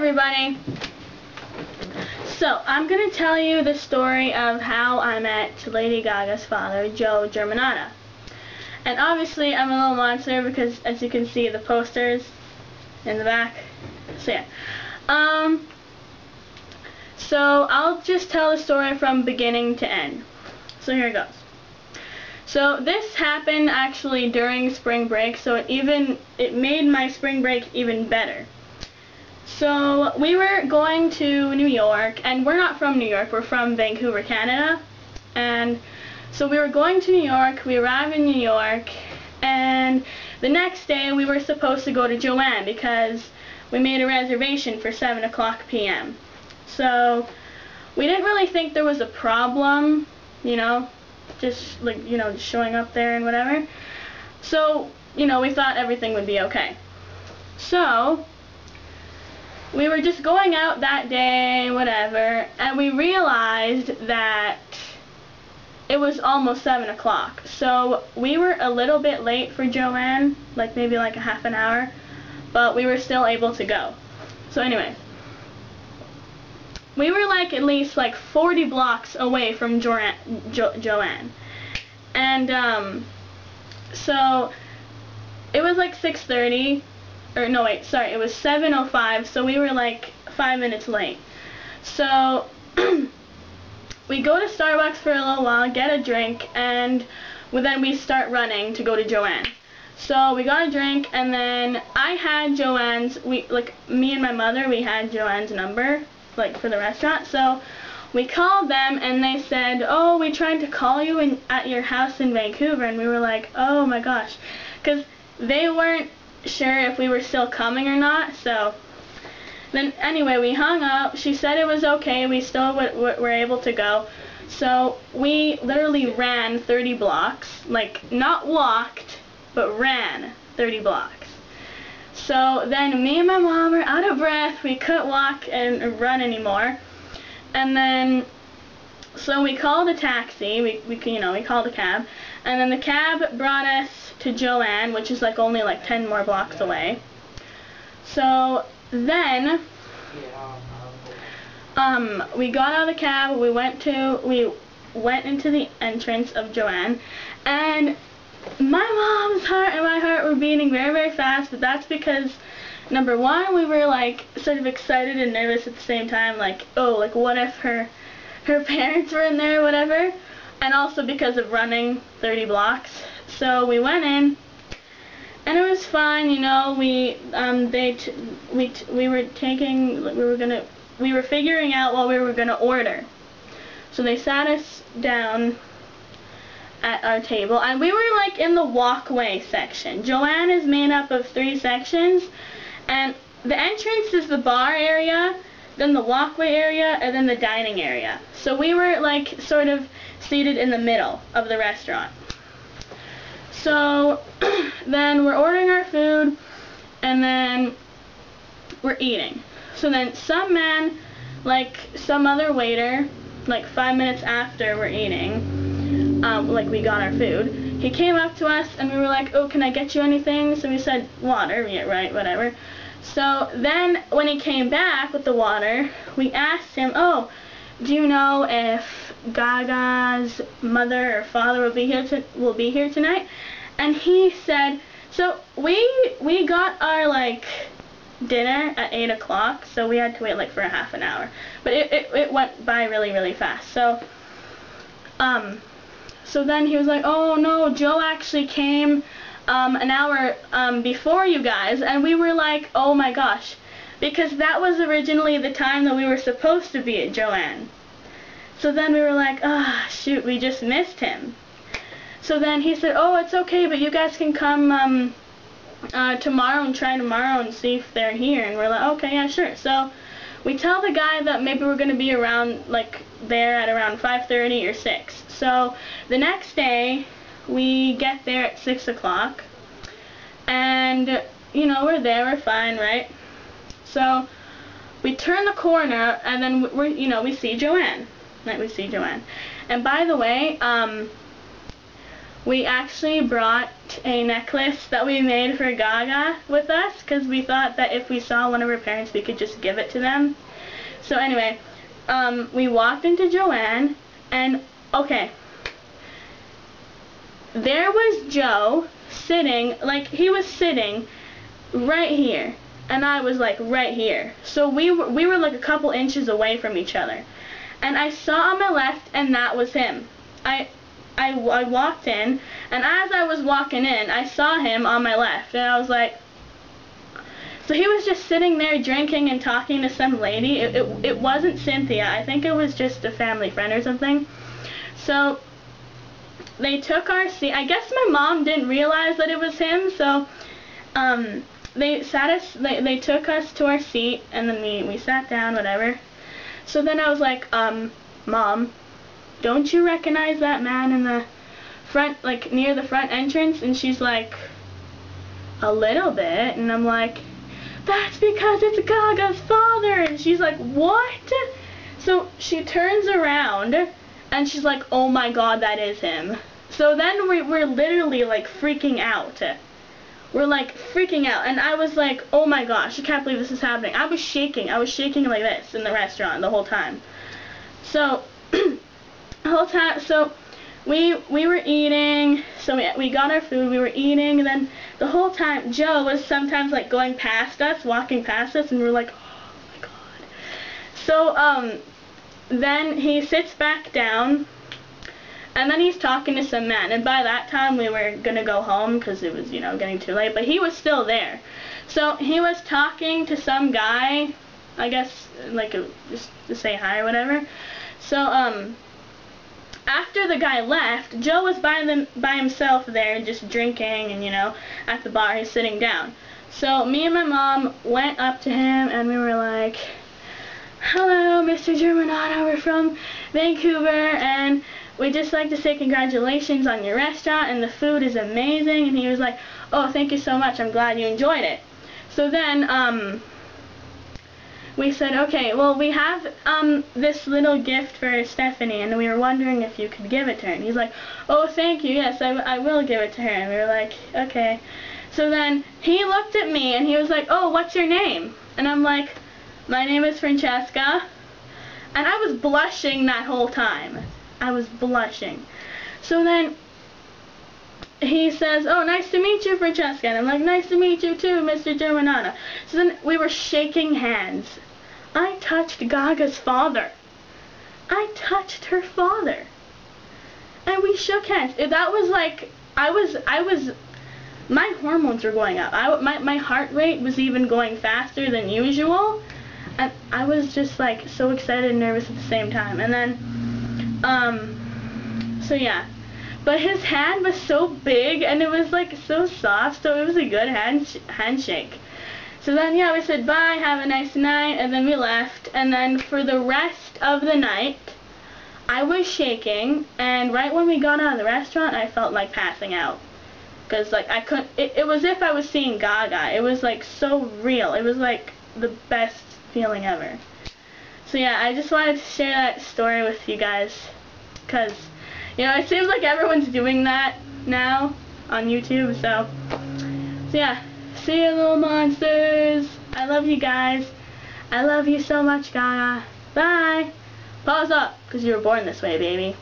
everybody. So, I'm going to tell you the story of how I met Lady Gaga's father, Joe Germanotta. And obviously, I'm a little monster because, as you can see, the posters in the back. So, yeah. So, I'll just tell the story from beginning to end. So, here it goes. So, this happened actually during spring break, so it made my spring break even better. So, we were going to New York, and we're not from New York, we're from Vancouver, Canada. And so we were going to New York, we arrived in New York, and the next day we were supposed to go to Joanne because we made a reservation for 7 o'clock p.m. So, we didn't really think there was a problem, just showing up there and whatever. So, we thought everything would be okay. So, we were just going out that day, whatever, and we realized that it was almost 7 o'clock. So we were a little bit late for Joanne, maybe a half an hour, but we were still able to go. So anyway, we were at least 40 blocks away from Joanne. And so it was 6:30. Or no, wait, sorry, it was 7:05, so we were 5 minutes late. So we go to Starbucks for a little while, get a drink, and then we start running to go to Joanne. So we got a drink, and then I had Joanne's, me and my mother, we had Joanne's number, for the restaurant. So we called them, and they said, oh, we tried to call you at your house in Vancouver, and we were like, oh my gosh, because they weren't sure if we were still coming or not. So then anyway, we hung up. She said it was okay, we still were able to go. So we literally ran 30 blocks, not walked, but ran 30 blocks. So then me and my mom were out of breath, we couldn't walk and run anymore. And then so we called a taxi, we called a cab, and then the cab brought us to Joanne, which is only 10 more blocks away. So then we got out of the cab, we went into the entrance of Joanne, and my mom's heart and my heart were beating very, very fast, but that's because number one, we were sort of excited and nervous at the same time, what if her parents were in there or whatever, and also because of running 30 blocks. So we went in, and it was fine, we were figuring out what we were gonna order. So they sat us down at our table, and we were in the walkway section. Joanne is made up of 3 sections, and the entrance is the bar area, then the walkway area, and then the dining area. So we were sort of seated in the middle of the restaurant. So then we're ordering our food, and then we're eating. So then some man, some other waiter, 5 minutes after we're eating, we got our food, he came up to us and we were like, oh, can I get you anything? So we said, water, yeah, right, whatever. So then when he came back with the water, we asked him, oh, do you know if Gaga's mother or father will be here tonight? And he said, so we got our dinner at 8 o'clock, so we had to wait for a half an hour. But it went by really, really fast. So so then he was like, oh no, Joe actually came an hour before you guys, and we were like, oh my gosh, because that was originally the time that we were supposed to be at Joanne. So then we were like, ah, shoot, we just missed him. So then he said, oh, it's okay, but you guys can come tomorrow and try tomorrow and see if they're here. And we're like, okay, yeah, sure. So we tell the guy that maybe we're going to be around, there at around 5:30 or 6. So the next day, we get there at 6 o'clock, and, we're there, we're fine, right? So we turn the corner, and then we see Joanne. We see Joanne. And by the way, we actually brought a necklace that we made for Gaga with us, because we thought that if we saw one of her parents, we could just give it to them. So anyway, we walked into Joanne, and okay, there was Joe sitting, like he was sitting right here, and I was like right here. So we were like a couple inches away from each other, and I saw on my left, and that was him. I walked in, and as I was walking in, I saw him on my left, and I was like, so he was just sitting there drinking and talking to some lady. It wasn't Cynthia. I think it was just a family friend or something. So they took our seat. I guess my mom didn't realize that it was him, so they took us to our seat, and then we sat down, whatever. So then I was like, Mom, don't you recognize that man in the front, like near the front entrance? And she's like, a little bit. And I'm like, that's because it's Gaga's father. And she's like, what? So she turns around, and she's like, oh my God, that is him. So then we're literally like freaking out. We're like freaking out, and I was like, oh my gosh, I can't believe this is happening. I was shaking like this in the restaurant the whole time. So the whole time, so we were eating, so we got our food, we were eating, and then the whole time Joe was sometimes like going past us, walking past us, and we're like, oh my God. So then he sits back down, and then he's talking to some man, and by that time we were gonna go home because it was, you know, getting too late, but he was still there. So he was talking to some guy, I guess, like just to say hi or whatever. So after the guy left, Joe was by himself there, just drinking, and you know, at the bar, he's sitting down. So me and my mom went up to him, and we were like, hello, Mr. Germanotta, we're from Vancouver, and we'd just like to say congratulations on your restaurant, and the food is amazing. And he was like, oh, thank you so much, I'm glad you enjoyed it. So then we said, okay, well, we have this little gift for Stephanie, and we were wondering if you could give it to her. And he's like, oh, thank you, yes, I will give it to her. And we were like, okay. So then he looked at me, and he was like, oh, what's your name? And I'm like, my name is Francesca. And I was blushing that whole time. I was blushing. So then he says, oh, nice to meet you, Francesca. And I'm like, nice to meet you too, Mr. Germanotta. So then we were shaking hands. I touched Gaga's father. I touched her father. And we shook hands. That was like, my hormones were going up. My heart rate was even going faster than usual. And I was just like so excited and nervous at the same time. And then, so yeah. But his hand was so big, and it was like so soft, so it was a good handshake. So then, yeah, we said bye, have a nice night, and then we left. And then for the rest of the night, I was shaking, and right when we got out of the restaurant, I felt like passing out. Because like I couldn't, it was as if I was seeing Gaga. It was like so real. It was like the best feeling ever. So yeah, I just wanted to share that story with you guys, because, you know, it seems like everyone's doing that now on YouTube, so yeah, see you little monsters. I love you guys. I love you so much, Gaga. Bye. Pause up, because you were born this way, baby.